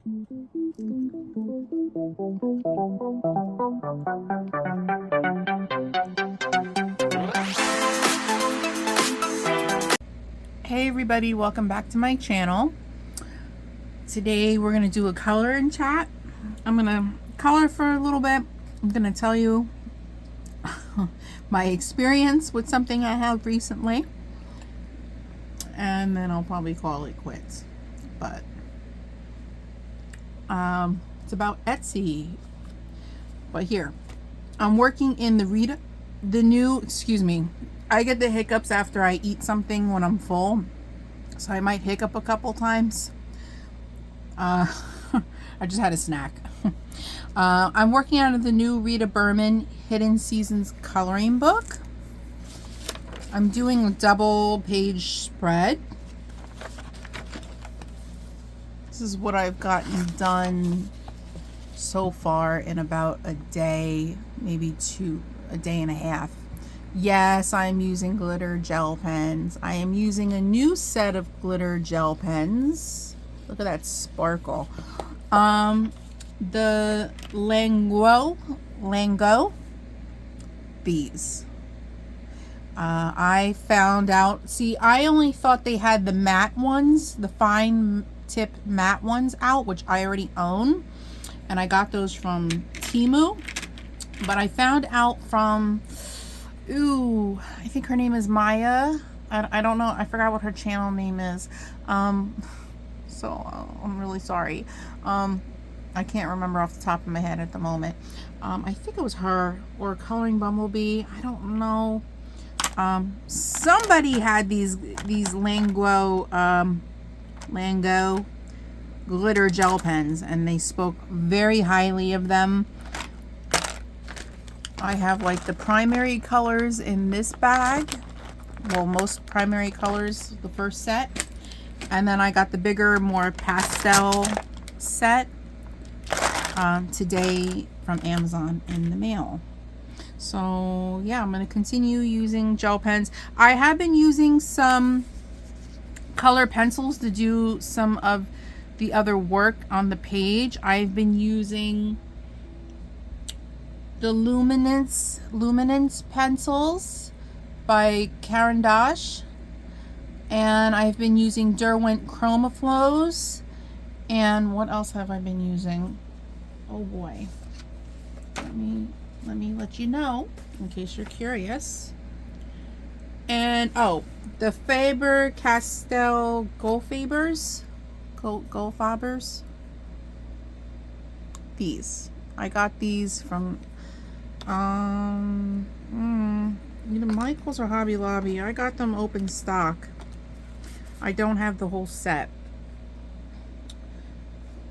Hey everybody, welcome back to my channel. Today we're going to do a color and chat. I'm going to color for a little bit. I'm going to tell you my experience with something I have recently, and then I'll probably call it quits. But it's about Etsy. But here, I'm working in the I get the hiccups after I eat something when I'm full, so I might hiccup a couple times. I just had a snack. I'm working out of the new Rita Berman Hidden Seasons coloring book. I'm doing a double page spread. This is what I've gotten done so far in about a day, maybe a day and a half. Yes, I'm using glitter gel pens. I am using a new set of glitter gel pens. Look at that sparkle. The Lango, these. I found out, see, I only thought they had the matte ones, the fine tip matte ones out, which I already own. And I got those from Temu. But I found out from, I think her name is Maya. I don't know. I forgot what her channel name is. So I'm really sorry. I can't remember off the top of my head at the moment. I think it was her or Coloring Bumblebee. I don't know. Somebody had these Lango glitter gel pens, and they spoke very highly of them. I have like the primary colors in this bag. Well, most primary colors, the first set. And then I got the bigger, more pastel set today from Amazon in the mail. So yeah, I'm going to continue using gel pens. I have been using some color pencils to do some of the other work on the page. I've been using the Luminance pencils by Caran d'Ache, and I've been using Derwent Chroma Flows. And what else have I been using? Oh boy, let me let you know in case you're curious. And the Faber-Castell Goldfabers. These. I got these from either Michael's or Hobby Lobby. I got them open stock. I don't have the whole set.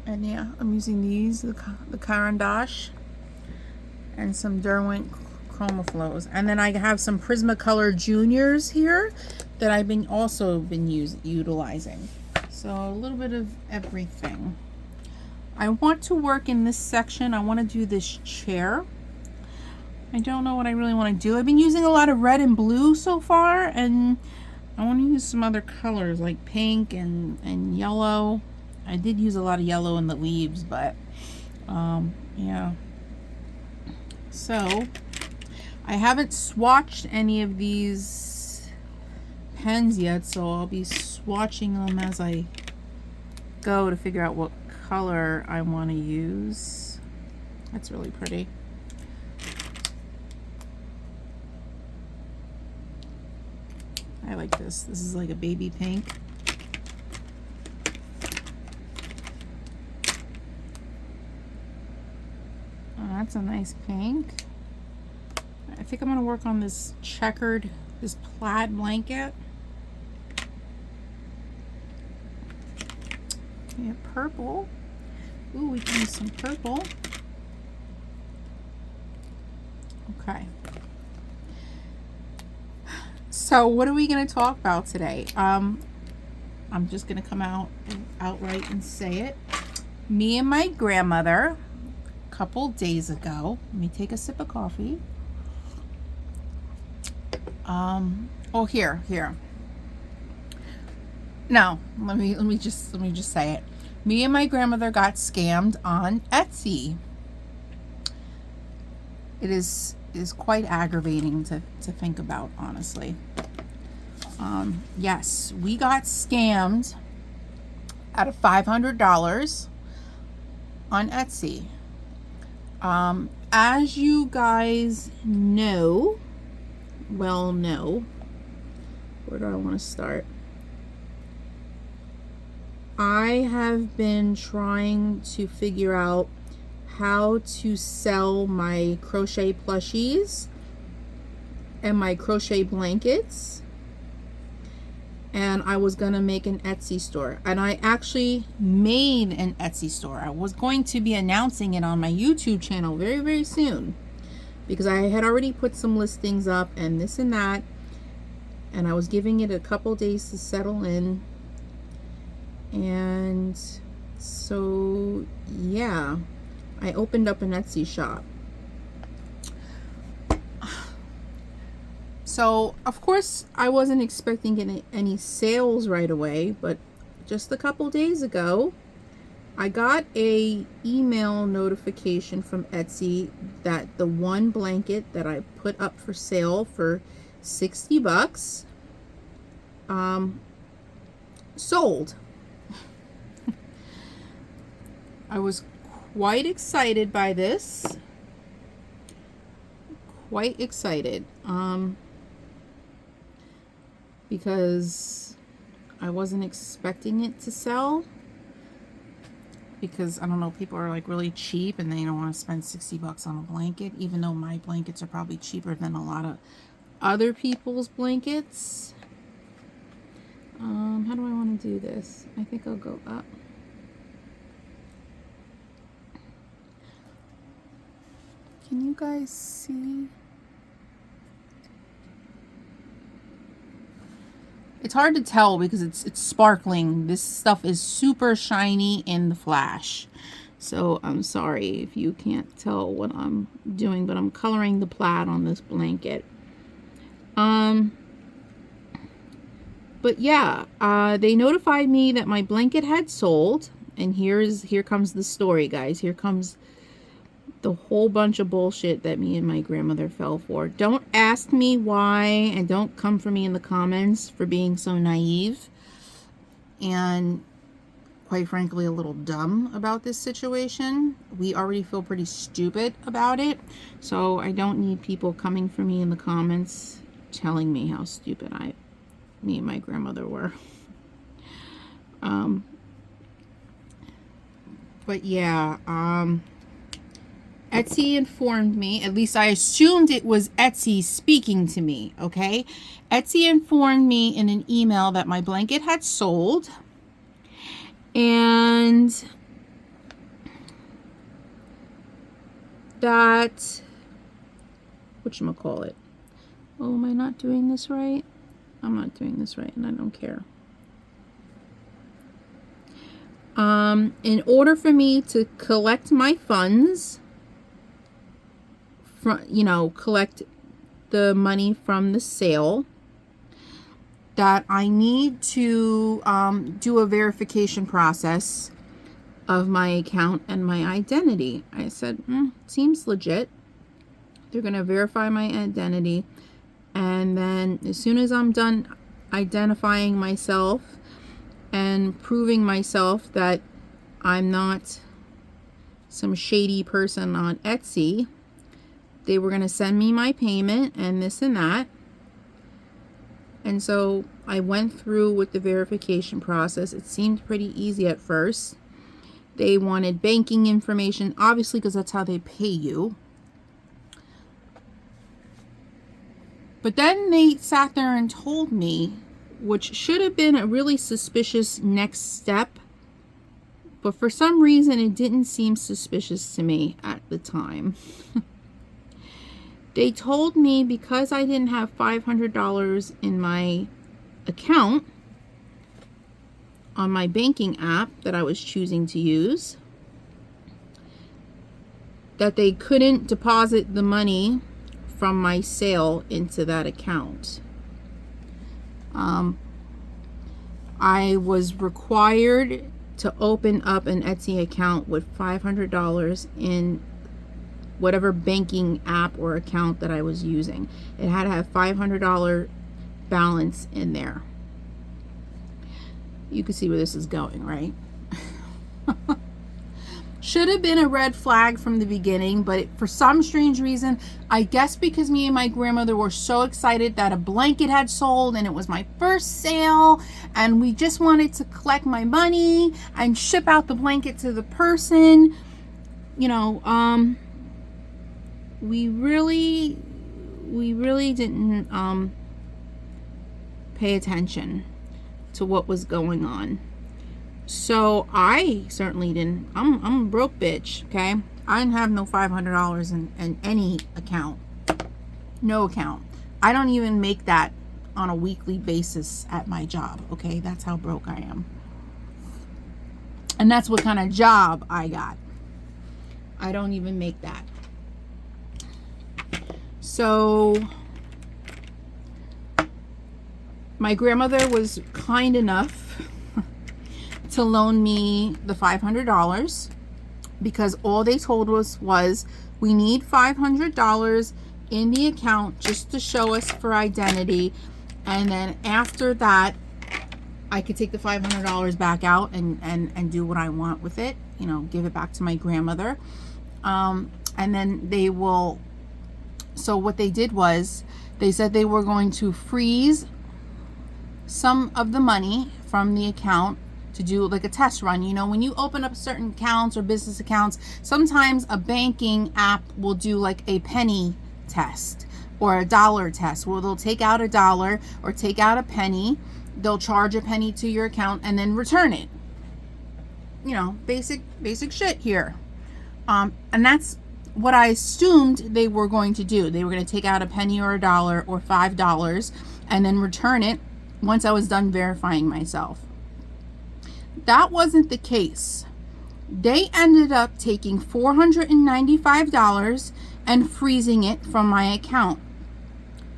And yeah, I'm using these, the Caran d'Ache, and some Derwent Chroma Flows. And then I have some Prismacolor Juniors here that I've been utilizing. So a little bit of everything. I want to work in this section. I want to do this chair. I don't know what I really want to do. I've been using a lot of red and blue so far, and I want to use some other colors like pink and yellow. I did use a lot of yellow in the leaves, but yeah. So I haven't swatched any of these pens yet, so I'll be swatching them as I go to figure out what color I want to use. That's really pretty. I like this. This is like a baby pink. Oh, that's a nice pink. I think I'm going to work on this checkered, this plaid blanket. We have purple. Ooh, we can use some purple. Okay. So what are we going to talk about today? I'm just going to come outright and say it. Me and my grandmother, a couple days ago, let me take a sip of coffee. Oh, here. No, let me just say it. Me and my grandmother got scammed on Etsy. It is quite aggravating to think about, honestly. Yes, we got scammed out of $500 on Etsy. As you guys know, where do I want to start? I have been trying to figure out how to sell my crochet plushies and my crochet blankets, and I was gonna make an Etsy store, and I actually made an Etsy store. I was going to be announcing it on my YouTube channel very, very soon, because I had already put some listings up and this and that, and I was giving it a couple days to settle in. And so yeah, I opened up an Etsy shop. So of course I wasn't expecting any sales right away, but just a couple days ago I got a email notification from Etsy that the one blanket that I put up for sale for $60 sold. I was quite excited by this. Quite excited. Because I wasn't expecting it to sell. Because, I don't know, people are like really cheap and they don't want to spend $60 on a blanket, even though my blankets are probably cheaper than a lot of other people's blankets. How do I want to do this? I think I'll go up. Can you guys see? It's hard to tell because it's sparkling. This stuff is super shiny in the flash. So I'm sorry if you can't tell what I'm doing, but I'm coloring the plaid on this blanket. But yeah, they notified me that my blanket had sold, and here comes the story, guys. Here comes the whole bunch of bullshit that me and my grandmother fell for. Don't ask me why, and don't come for me in the comments for being so naive and quite frankly a little dumb about this situation. We already feel pretty stupid about it, so I don't need people coming for me in the comments telling me how stupid me and my grandmother were. But yeah, Etsy informed me, at least I assumed it was Etsy speaking to me, okay? Etsy informed me in an email that my blanket had sold, and that, whatchamacallit? Oh, am I not doing this right? I'm not doing this right, and I don't care. In order for me to collect my funds, collect the money from the sale, that I need to do a verification process of my account and my identity. I said, seems legit. They're going to verify my identity, and then as soon as I'm done identifying myself and proving myself that I'm not some shady person on Etsy, they were going to send me my payment and this and that. And so I went through with the verification process. It seemed pretty easy at first. They wanted banking information, obviously, because that's how they pay you. But then they sat there and told me, which should have been a really suspicious next step, but for some reason it didn't seem suspicious to me at the time. They told me because I didn't have $500 in my account on my banking app that I was choosing to use, that they couldn't deposit the money from my sale into that account. I was required to open up an Etsy account with $500 in whatever banking app or account that I was using. It had to have $500 balance in there. You can see where this is going, right? Should have been a red flag from the beginning, but for some strange reason, I guess because me and my grandmother were so excited that a blanket had sold and it was my first sale, and we just wanted to collect my money and ship out the blanket to the person, you know, we really didn't pay attention to what was going on. So I certainly didn't. I'm a broke bitch, okay? I didn't have no $500 in any account. No account. I don't even make that on a weekly basis at my job, okay? That's how broke I am. And that's what kind of job I got. I don't even make that. So my grandmother was kind enough to loan me the $500 because all they told us was we need $500 in the account just to show us for identity, and then after that I could take the $500 back out and do what I want with it, you know, give it back to my grandmother, and then they will. So what they did was they said they were going to freeze some of the money from the account to do like a test run. You know, when you open up certain accounts or business accounts, sometimes a banking app will do like a penny test or a dollar test where they'll take out $1 or take out a penny. They'll charge a penny to your account and then return it. You know, basic shit here. And that's what I assumed they were going to do. They were going to take out a penny or $1 or $5 and then return it once I was done verifying myself. That wasn't the case. They ended up taking $495 and freezing it from my account.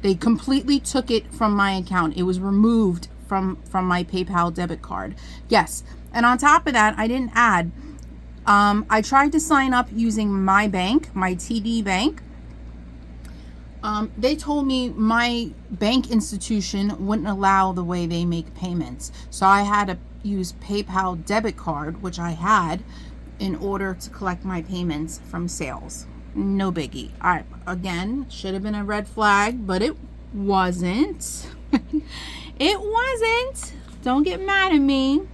They completely took it from my account. It was removed from my PayPal debit card. Yes, and on top of that, I didn't add. I tried to sign up using my bank, my TD bank. They told me my bank institution wouldn't allow the way they make payments. So I had to use PayPal debit card, which I had, in order to collect my payments from sales. No biggie. Again, should have been a red flag, but it wasn't. It wasn't. Don't get mad at me.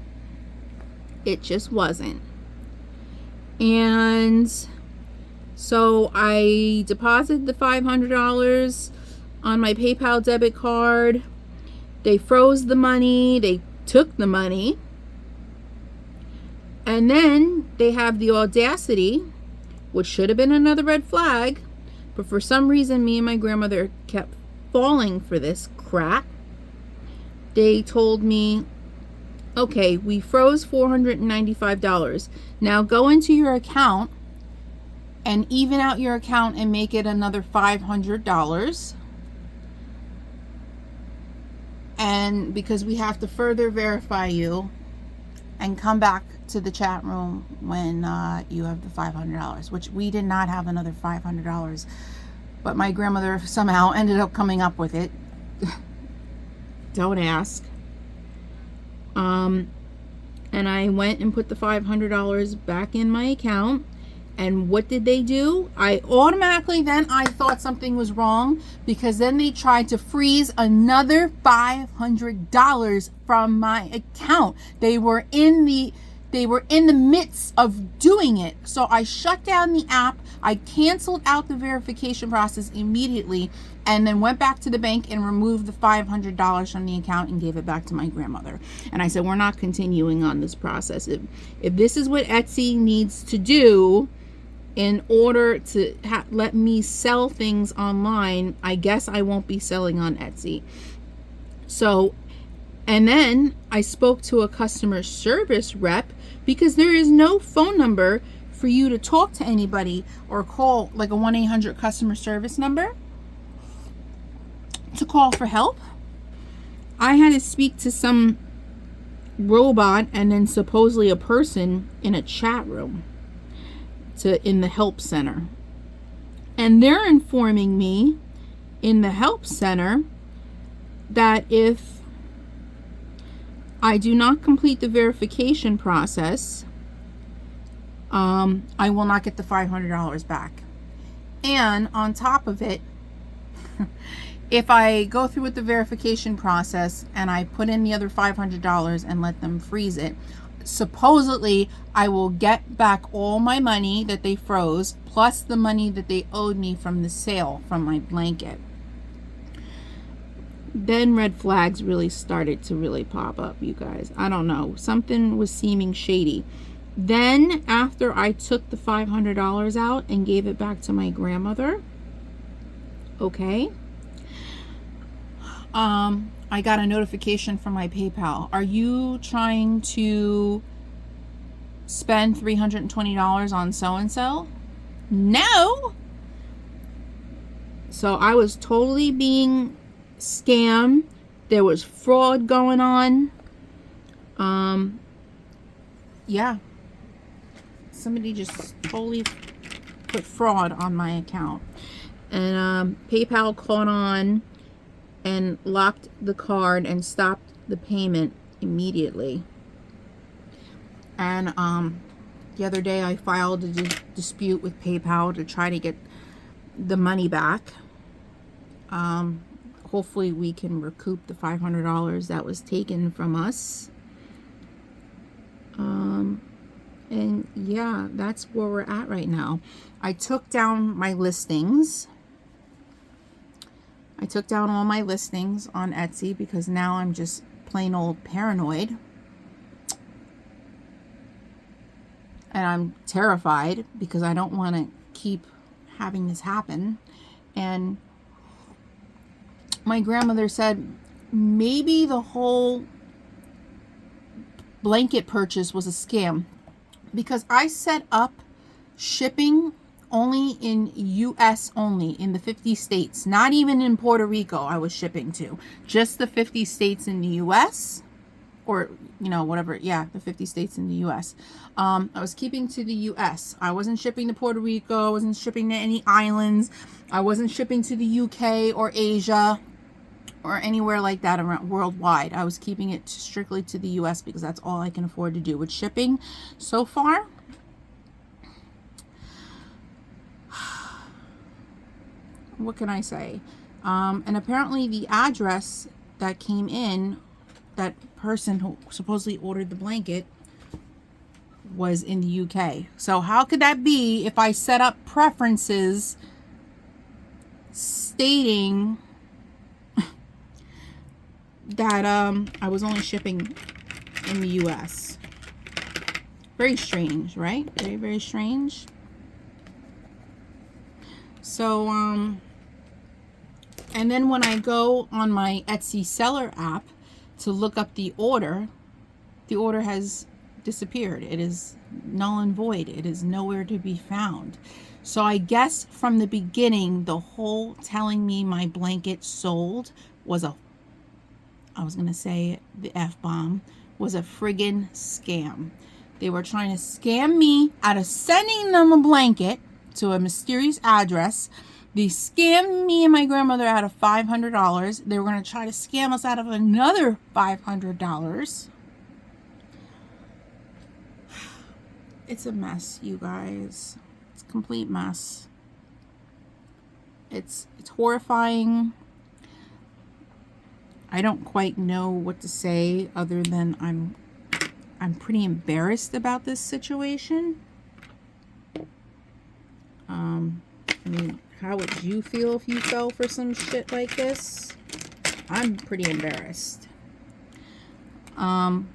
It just wasn't. And so I deposited the $500 on my PayPal debit card. They froze the money. They took the money. And then they have the audacity, which should have been another red flag, but for some reason me and my grandmother kept falling for this crap. They told me, okay, we froze $495. Now go into your account and even out your account and make it another $500. And because we have to further verify you and come back to the chat room when you have the $500, which we did not have another $500, but my grandmother somehow ended up coming up with it. Don't ask. And I went and put the $500 back in my account. And what did they do? I thought something was wrong, because then they tried to freeze another $500 from my account. They were in the midst of doing it. So I shut down the app. I canceled out the verification process immediately and then went back to the bank and removed the $500 from the account and gave it back to my grandmother. And I said, we're not continuing on this process. If this is what Etsy needs to do in order to let me sell things online, I guess I won't be selling on Etsy. So, and then I spoke to a customer service rep, because there is no phone number for you to talk to anybody or call like a 1-800 customer service number to call for help. I had to speak to some robot and then supposedly a person in a chat room in the help center. And they're informing me in the help center that if I do not complete the verification process, I will not get the $500 back. And on top of it, if I go through with the verification process and I put in the other $500 and let them freeze it, supposedly I will get back all my money that they froze, plus the money that they owed me from the sale from my blanket. Then red flags really started to pop up, you guys. I don't know. Something was seeming shady. Then after I took the $500 out and gave it back to my grandmother, okay, I got a notification from my PayPal. Are you trying to spend $320 on so-and-so? No. So I was totally being scammed. There was fraud going on. Yeah. Somebody just totally put fraud on my account. And PayPal caught on and locked the card and stopped the payment immediately. And the other day I filed a dispute with PayPal to try to get the money back. Hopefully we can recoup the $500 that was taken from us. And yeah, that's where we're at right now. I took down my listings. I took down all my listings on Etsy because now I'm just plain old paranoid. And I'm terrified because I don't want to keep having this happen. And my grandmother said maybe the whole blanket purchase was a scam, because I set up shipping only in US only, in the 50 states, not even in Puerto Rico I was shipping to, just the 50 states in the US, or you know, whatever, yeah, the 50 states in the US. I was keeping to the US. I wasn't shipping to Puerto Rico, I wasn't shipping to any islands, I wasn't shipping to the UK or Asia or anywhere like that around worldwide. I was keeping it strictly to the US because that's all I can afford to do with shipping so far. What can I say? And apparently the address that came in, that person who supposedly ordered the blanket, was in the UK. So how could that be if I set up preferences stating that I was only shipping in the US? Very strange, right? Very, very strange. So and then when I go on my Etsy seller app to look up the order has disappeared. It is null and void. It is nowhere to be found. So I guess from the beginning, the whole telling me my blanket sold was I was going to say the F-bomb, was a friggin' scam. They were trying to scam me out of sending them a blanket to a mysterious address. They scammed me and my grandmother out of $500. They were going to try to scam us out of another $500. It's a mess, you guys. It's a complete mess. It's horrifying. I don't quite know what to say other than I'm pretty embarrassed about this situation. I mean, how would you feel if you fell for some shit like this? I'm pretty embarrassed. I'm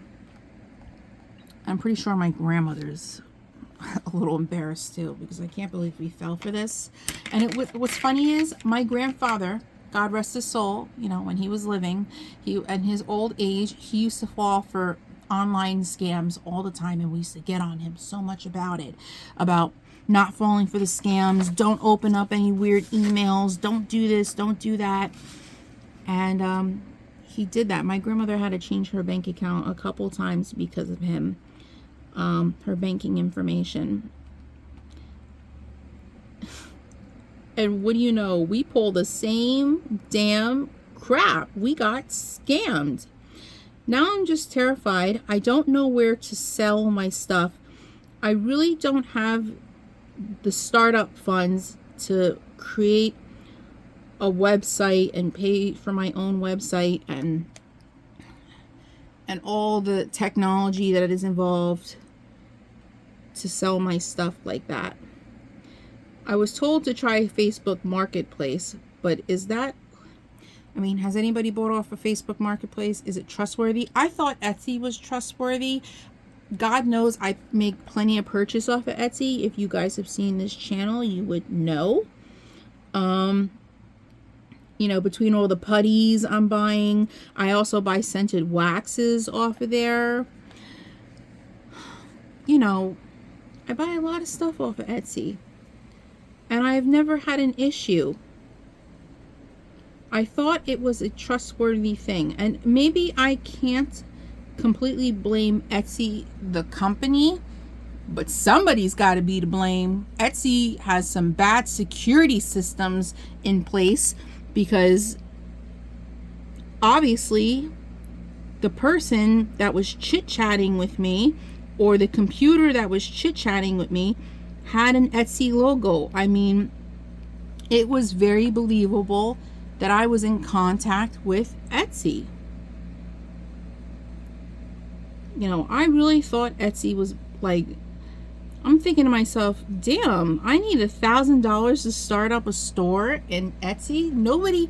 pretty sure my grandmother's a little embarrassed too, because I can't believe we fell for this. And what's funny is my grandfather, God rest his soul, you know, when he was living, in his old age, he used to fall for online scams all the time, and we used to get on him so much about it, about not falling for the scams, don't open up any weird emails, don't do this, don't do that. And he did that. My grandmother had to change her bank account a couple times because of him. Her banking information. And what do you know? We pulled the same damn crap. We got scammed. Now I'm just terrified. I don't know where to sell my stuff. I really don't have the startup funds to create a website and pay for my own website and all the technology that is involved to sell my stuff like that. I was told to try Facebook Marketplace, but is that, I mean, has anybody bought off of Facebook Marketplace? Is it trustworthy? I thought Etsy was trustworthy. God knows I make plenty of purchase off of Etsy. If you guys have seen this channel, you would know. You know, between all the putties I'm buying, I also buy scented waxes off of there. You know, I buy a lot of stuff off of Etsy. And I've never had an issue. I thought it was a trustworthy thing. And maybe I can't completely blame Etsy, the company, but somebody's got to be to blame. Etsy has some bad security systems in place because obviously the person that was chit-chatting with me or the computer that was chit-chatting with me had an Etsy logo. I mean, it was very believable that I was in contact with Etsy. You know, I really thought Etsy was like, I'm thinking to myself, damn, I need $1,000 to start up a store in Etsy. Nobody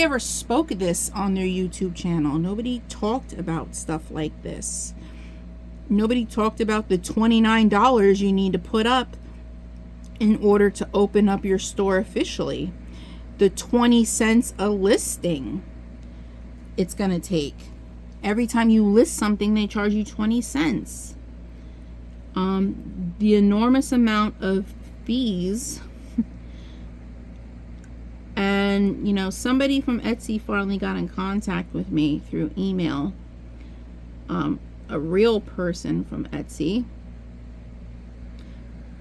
ever spoke of this on their YouTube channel. Nobody talked about stuff like this. Nobody talked about the $29 you need to put up in order to open up your store officially. The 20 cents a listing it's going to take. Every time you list something, they charge you 20 cents. The enormous amount of fees. And, you know, somebody from Etsy finally got in contact with me through email. A real person from Etsy,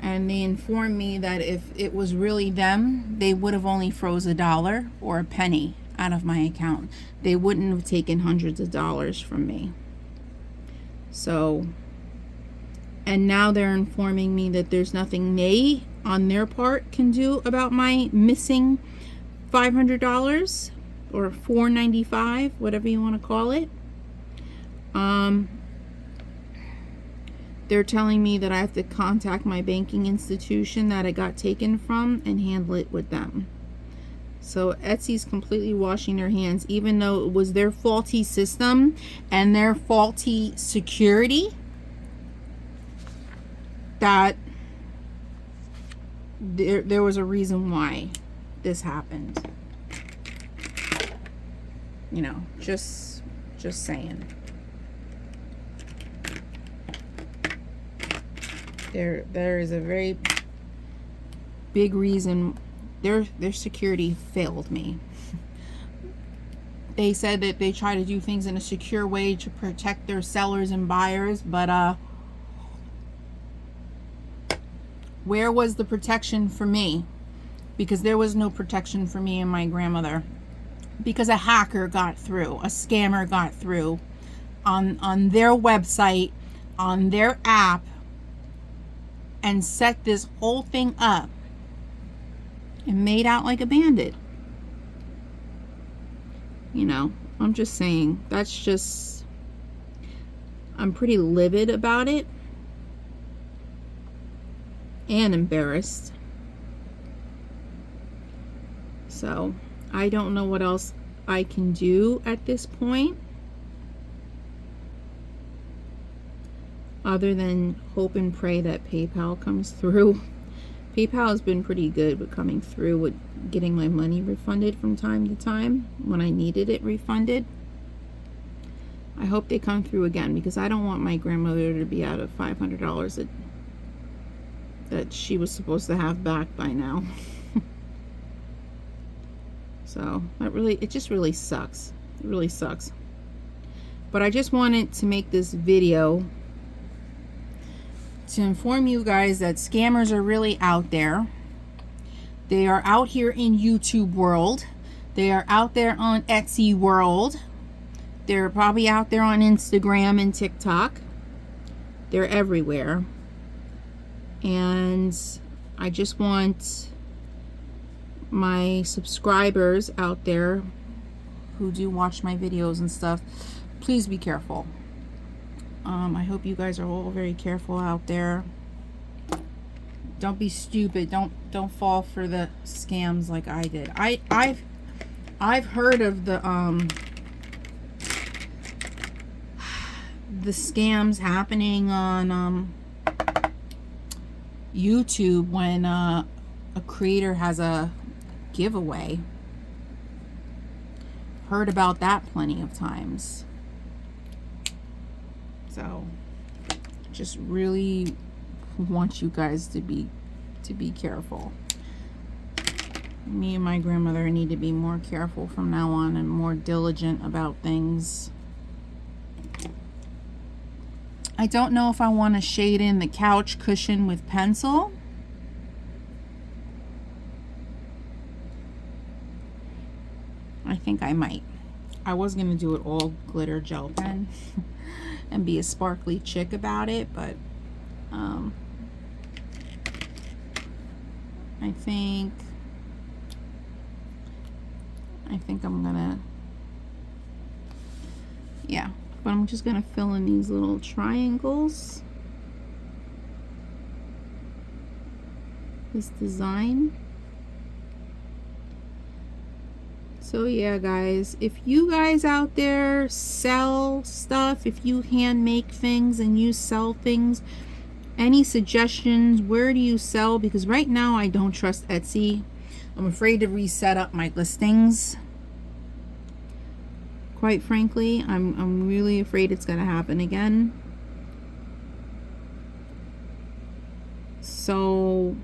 and they informed me that if it was really them, they would have only froze $1 or a penny out of my account. They wouldn't have taken hundreds of dollars from me. So, and now they're informing me that there's nothing they on their part can do about my missing $500 or $495, whatever you want to call it. They're telling me that I have to contact my banking institution that it got taken from and handle it with them. So Etsy's completely washing their hands, even though it was their faulty system and their faulty security that there was a reason why this happened. You know, just saying. There is a very big reason their security failed me. They said that they try to do things in a secure way to protect their sellers and buyers, but where was the protection for me? Because there was no protection for me and my grandmother. Because a hacker got through, a scammer got through on their website, on their app, and set this whole thing up and made out like a bandit. You know, I'm just saying, that's just, I'm pretty livid about it and embarrassed. So I don't know what else I can do at this point other than hope and pray that PayPal comes through. PayPal has been pretty good with coming through with getting my money refunded from time to time when I needed it refunded. I hope they come through again, because I don't want my grandmother to be out of $500 that she was supposed to have back by now. So that really, it just really sucks. really sucks. But I just wanted to make this video to inform you guys that scammers are really out there. They are out here in YouTube world. They are out there on Etsy world. They're probably out there on Instagram and TikTok. They're everywhere. And I just want my subscribers out there who do watch my videos and stuff, please be careful. I hope you guys are all very careful out there. Don't be stupid. Don't fall for the scams like I did. I've heard of the scams happening on YouTube when a creator has a giveaway. Heard about that plenty of times. So just really want you guys to be careful. Me and my grandmother need to be more careful from now on and more diligent about things. I don't know if I want to shade in the couch cushion with pencil. I think I might. I was going to do it all glitter gel pen and be a sparkly chick about it, but I think I'm gonna, yeah, but I'm just gonna fill in these little triangles, this design. So yeah, guys, if you guys out there sell stuff, if you hand make things and you sell things, any suggestions? Where do you sell? Because right now I don't trust Etsy. I'm afraid to reset up my listings. Quite frankly, I'm really afraid it's gonna happen again. So,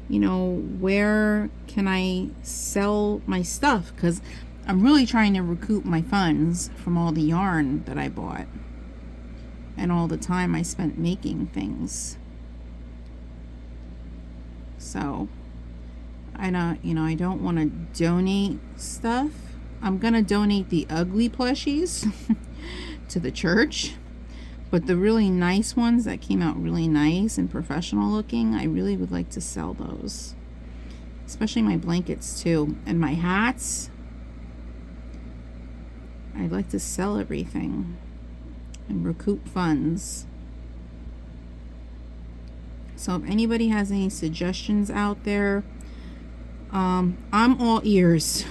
you know, where can I sell my stuff? Because I'm really trying to recoup my funds from all the yarn that I bought and all the time I spent making things. So I don't want to donate stuff. I'm gonna donate the ugly plushies to the church, but the really nice ones that came out really nice and professional looking, I really would like to sell those. Especially my blankets too, and my hats. I'd like to sell everything and recoup funds. So if anybody has any suggestions out there, I'm all ears.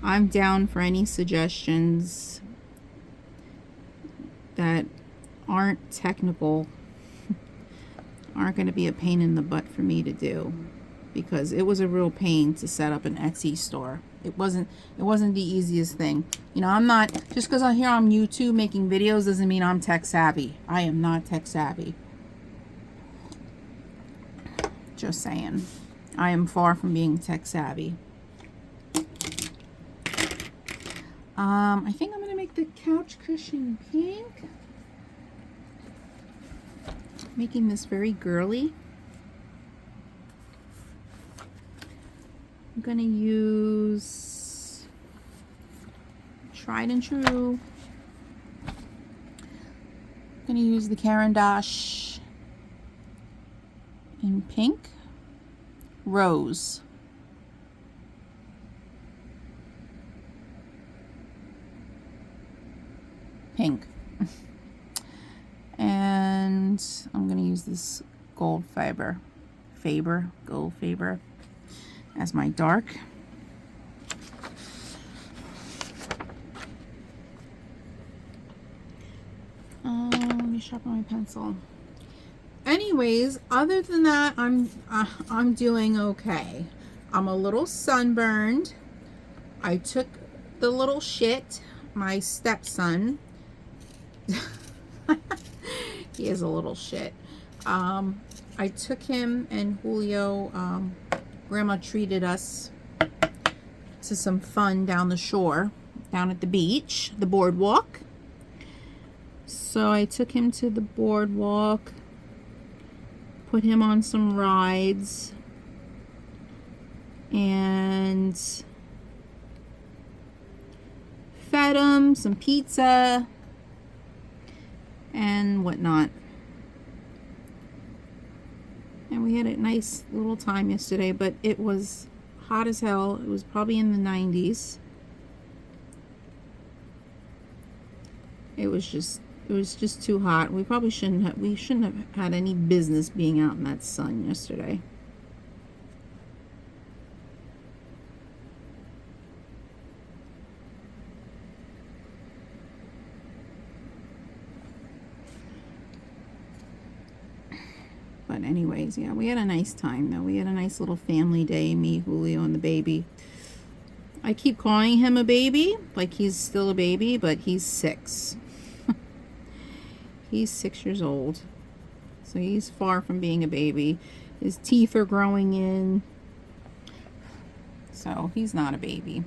I'm down for any suggestions that aren't technical, aren't going to be a pain in the butt for me to do, because it was a real pain to set up an Etsy store. It wasn't the easiest thing. You know, I'm not, just because I'm here on YouTube making videos doesn't mean I'm tech savvy. I am not tech savvy. Just saying. I am far from being tech savvy. I think I'm going to make the couch cushion pink. Making this very girly. I'm going to use tried and true. I'm going to use the Caran d'Ache in pink, rose. Pink. And I'm going to use this gold gold fiber as my dark. Let me sharpen my pencil. Anyways, other than that, I'm doing okay. I'm a little sunburned. I took the little shit, my stepson. He is a little shit. I took him and Julio. Grandma treated us to some fun down the shore, down at the beach, the boardwalk. So I took him to the boardwalk, put him on some rides, and fed him some pizza and whatnot. And we had a nice little time yesterday, but it was hot as hell. It was probably in the 90s. It was just too hot. We probably shouldn't have had any business being out in that sun yesterday. But anyways, yeah, we had a nice time though. We had a nice little family day, me, Julio, and the baby. I keep calling him a baby, like he's still a baby, but he's 6. He's 6 years old. So he's far from being a baby. His teeth are growing in. So he's not a baby.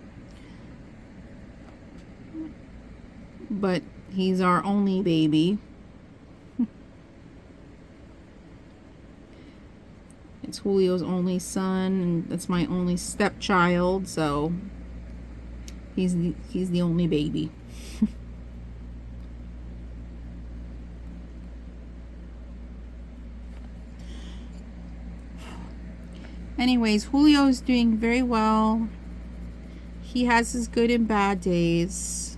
But he's our only baby. It's Julio's only son, and that's my only stepchild, so he's the only baby. Anyways, Julio's doing very well. He has his good and bad days.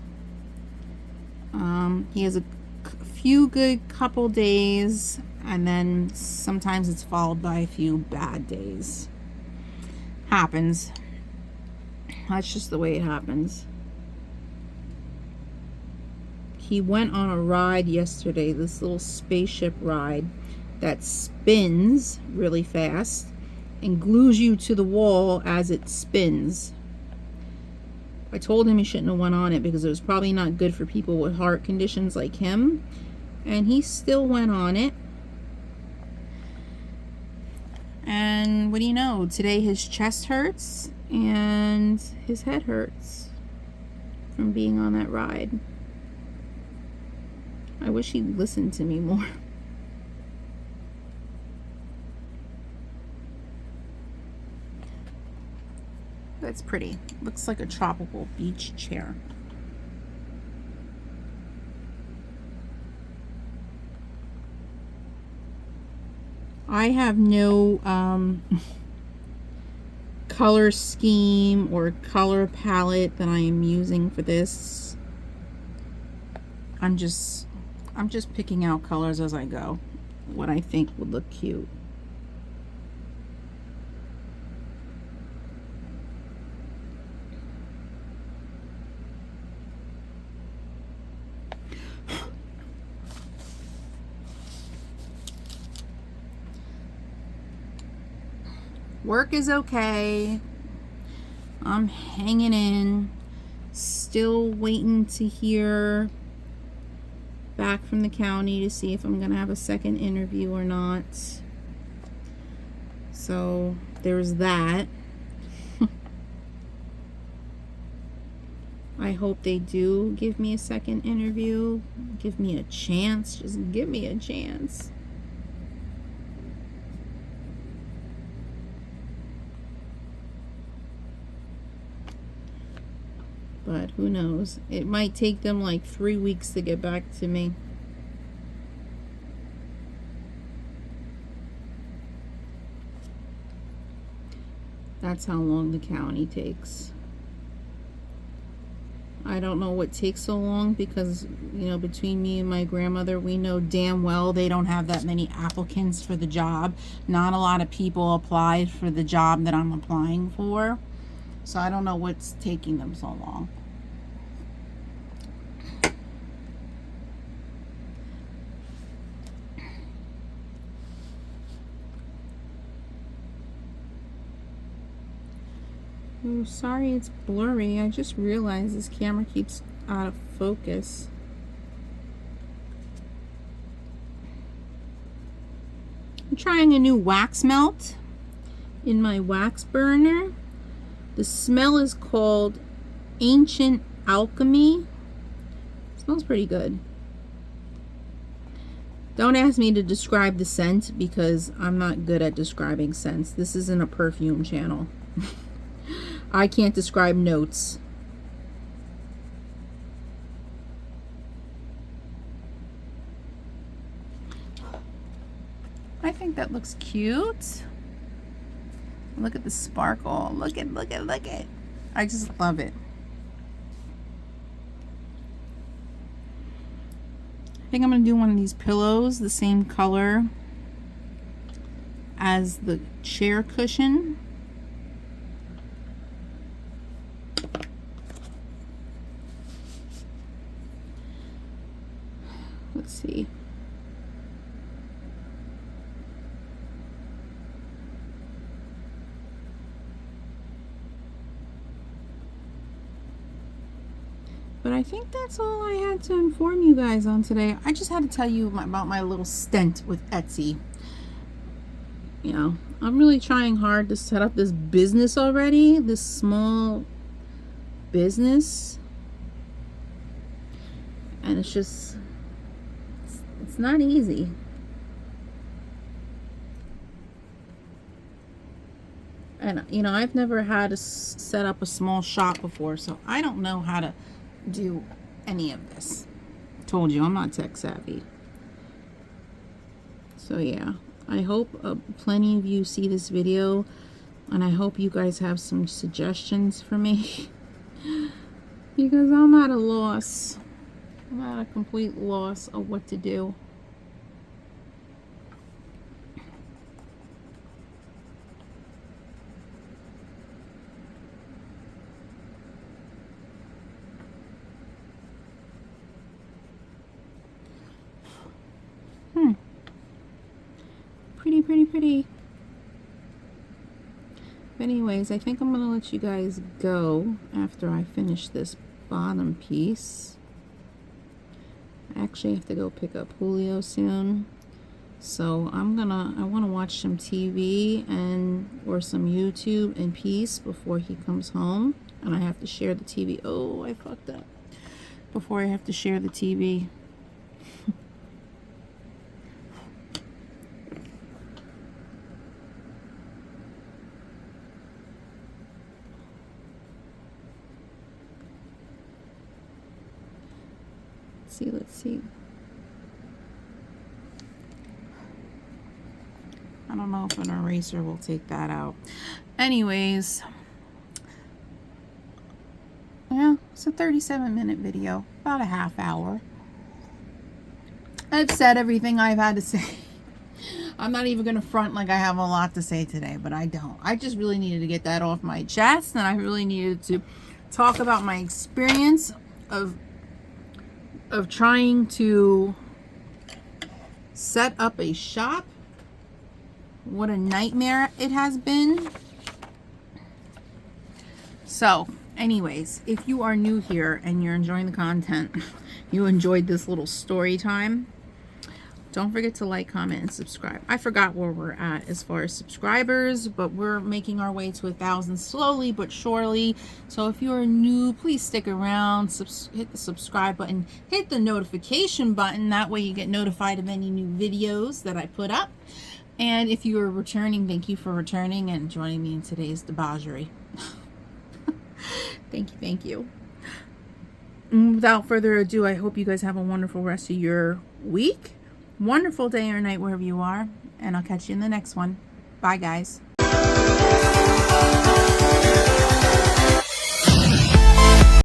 He has a few good couple days, and then sometimes it's followed by a few bad days. Happens. That's just the way it happens. He went on a ride yesterday, this little spaceship ride that spins really fast and glues you to the wall as it spins. I told him he shouldn't have went on it because it was probably not good for people with heart conditions like him, and he still went on it. And what do you know, today his chest hurts and his head hurts from being on that ride. I wish he'd listened to me more. That's pretty. Looks like a tropical beach chair. I have no color scheme or color palette that I am using for this. I'm just picking out colors as I go, what I think would look cute. Work is okay. I'm hanging in. Still waiting to hear back from the county to see if I'm gonna have a second interview or not. So there's that. I hope they do give me a second interview. Give me a chance. Just give me a chance. But who knows? It might take them like 3 weeks to get back to me. That's how long the county takes. I don't know what takes so long because, you know, between me and my grandmother, we know damn well they don't have that many applicants for the job. Not a lot of people applied for the job that I'm applying for. So I don't know what's taking them so long. Oh, sorry it's blurry. I just realized this camera keeps out of focus. I'm trying a new wax melt in my wax burner. The smell is called Ancient Alchemy. Smells pretty good. Don't ask me to describe the scent because I'm not good at describing scents. This isn't a perfume channel. I can't describe notes. I think that looks cute. Look at the sparkle. Look at. I just love it. I think I'm going to do one of these pillows the same color as the chair cushion. Let's see. But I think that's all I had to inform you guys on today. I just had to tell you about my little stint with Etsy. You know, I'm really trying hard to set up this business already, this small business. And it's just, it's not easy. And, you know, I've never had to set up a small shop before, so I don't know how to do any of this. Told you I'm not tech savvy. So yeah, I hope plenty of you see this video, and I hope you guys have some suggestions for me because I'm at a loss. I'm at a complete loss of what to do. Pretty. But anyways, I think I'm gonna let you guys go after I finish this bottom piece. I actually have to go pick up Julio soon, so I want to watch some TV or some YouTube in peace before he comes home, and I have to share the TV. Oh, I fucked up. Before I have to share the TV. Let's see. I don't know if an eraser will take that out. Anyways, yeah, it's a 37-minute video, about a half hour. I've said everything I've had to say. I'm not even going to front like I have a lot to say today, but I don't. I just really needed to get that off my chest, and I really needed to talk about my experience of trying to set up a shop. What a nightmare it has been. So anyways, if you are new here and you're enjoying the content, you enjoyed this little story time, don't forget to like, comment, and subscribe. I forgot where we're at as far as subscribers, but we're making our way to 1,000 slowly but surely. So if you're new, please stick around, hit the subscribe button, hit the notification button. That way you get notified of any new videos that I put up. And if you are returning, thank you for returning and joining me in today's debauchery. Thank you. Without further ado, I hope you guys have a wonderful rest of your week. Wonderful day or night wherever you are, and I'll catch you in the next one. Bye guys.